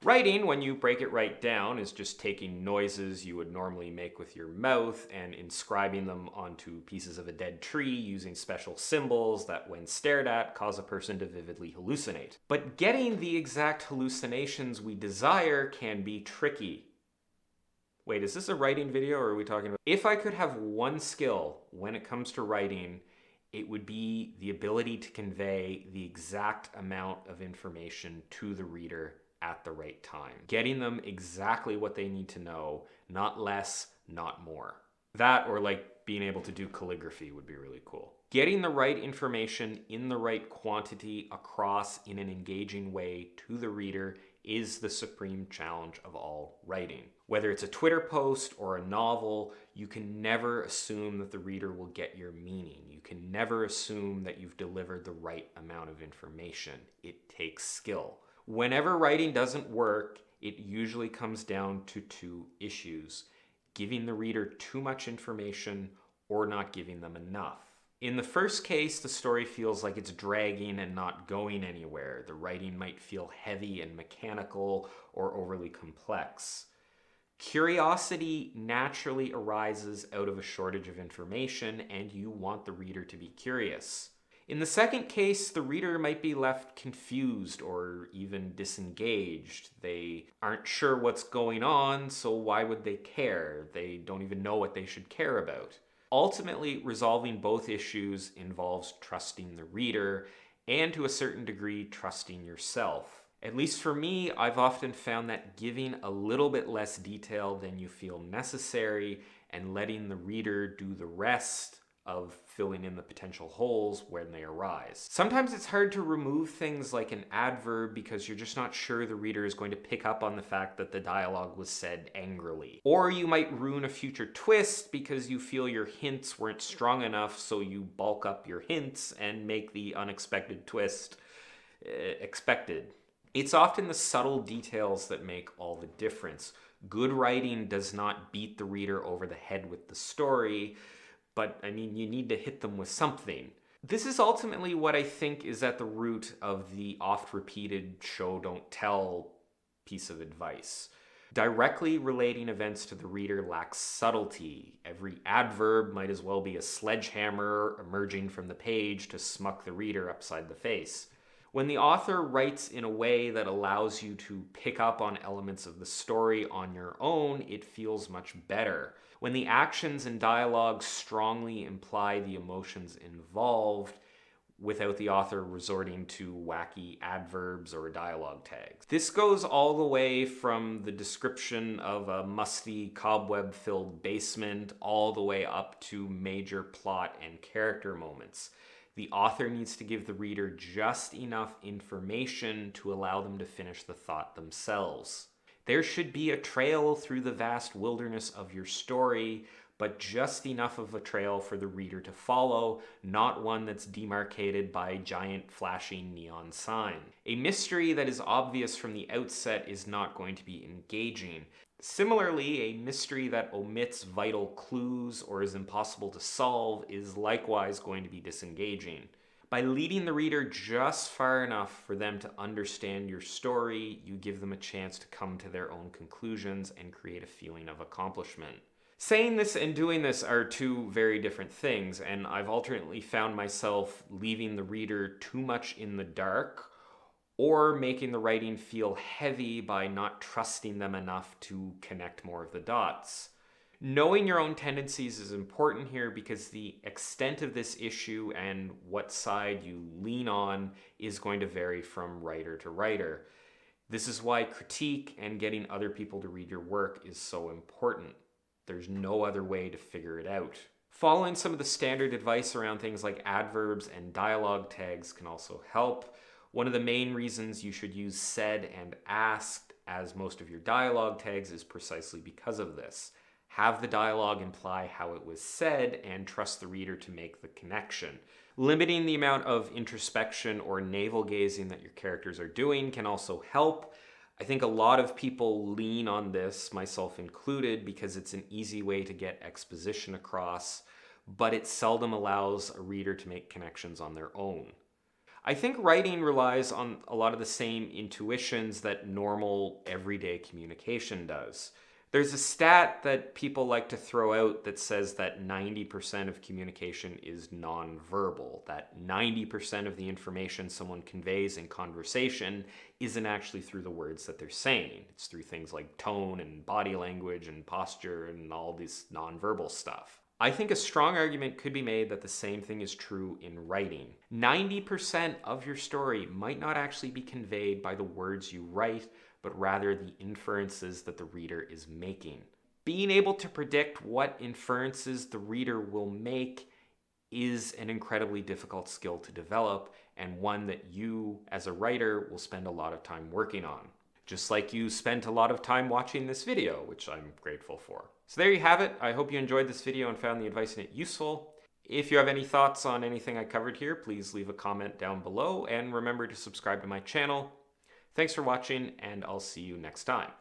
Writing, when you break it right down, is just taking noises you would normally make with your mouth and inscribing them onto pieces of a dead tree using special symbols that, when stared at, cause a person to vividly hallucinate. But getting the exact hallucinations we desire can be tricky. Wait, is this a writing video or are we talking about? If I could have one skill when it comes to writing, it would be the ability to convey the exact amount of information to the reader at the right time. Getting them exactly what they need to know, not less, not more. That, or like being able to do calligraphy, would be really cool. Getting the right information in the right quantity across in an engaging way to the reader is the supreme challenge of all writing. Whether it's a Twitter post or a novel, you can never assume that the reader will get your meaning. You can never assume that you've delivered the right amount of information. It takes skill. Whenever writing doesn't work, it usually comes down to two issues: giving the reader too much information or not giving them enough. In the first case, the story feels like it's dragging and not going anywhere. The writing might feel heavy and mechanical or overly complex. Curiosity naturally arises out of a shortage of information, and you want the reader to be curious. In the second case, the reader might be left confused or even disengaged. They aren't sure what's going on, so why would they care? They don't even know what they should care about. Ultimately, resolving both issues involves trusting the reader and, to a certain degree, trusting yourself. At least for me, I've often found that giving a little bit less detail than you feel necessary and letting the reader do the rest of filling in the potential holes when they arise. Sometimes it's hard to remove things like an adverb because you're just not sure the reader is going to pick up on the fact that the dialogue was said angrily. Or you might ruin a future twist because you feel your hints weren't strong enough, so you bulk up your hints and make the unexpected twist expected. It's often the subtle details that make all the difference. Good writing does not beat the reader over the head with the story, but I mean, you need to hit them with something. This is ultimately what I think is at the root of the oft repeated show don't tell piece of advice. Directly relating events to the reader lacks subtlety. Every adverb might as well be a sledgehammer emerging from the page to smuck the reader upside the face. When the author writes in a way that allows you to pick up on elements of the story on your own, it feels much better. When the actions and dialogue strongly imply the emotions involved without the author resorting to wacky adverbs or dialogue tags. This goes all the way from the description of a musty, cobweb-filled basement all the way up to major plot and character moments. The author needs to give the reader just enough information to allow them to finish the thought themselves. There should be a trail through the vast wilderness of your story, but just enough of a trail for the reader to follow, not one that's demarcated by a giant flashing neon sign. A mystery that is obvious from the outset is not going to be engaging. Similarly, a mystery that omits vital clues or is impossible to solve is likewise going to be disengaging. By leading the reader just far enough for them to understand your story, you give them a chance to come to their own conclusions and create a feeling of accomplishment. Saying this and doing this are two very different things, and I've alternately found myself leaving the reader too much in the dark or making the writing feel heavy by not trusting them enough to connect more of the dots. Knowing your own tendencies is important here because the extent of this issue and what side you lean on is going to vary from writer to writer. This is why critique and getting other people to read your work is so important. There's no other way to figure it out. Following some of the standard advice around things like adverbs and dialogue tags can also help. One of the main reasons you should use said and asked as most of your dialogue tags is precisely because of this. Have the dialogue imply how it was said and trust the reader to make the connection. Limiting the amount of introspection or navel gazing that your characters are doing can also help. I think a lot of people lean on this, myself included, because it's an easy way to get exposition across, but it seldom allows a reader to make connections on their own. I think writing relies on a lot of the same intuitions that normal, everyday communication does. There's a stat that people like to throw out that says that 90% of communication is nonverbal, that 90% of the information someone conveys in conversation isn't actually through the words that they're saying. It's through things like tone and body language and posture and all this nonverbal stuff. I think a strong argument could be made that the same thing is true in writing. 90% of your story might not actually be conveyed by the words you write, but rather the inferences that the reader is making. Being able to predict what inferences the reader will make is an incredibly difficult skill to develop, and one that you, as a writer, will spend a lot of time working on. Just like you spent a lot of time watching this video, which I'm grateful for. So there you have it. I hope you enjoyed this video and found the advice in it useful. If you have any thoughts on anything I covered here, please leave a comment down below, and remember to subscribe to my channel. Thanks for watching, and I'll see you next time.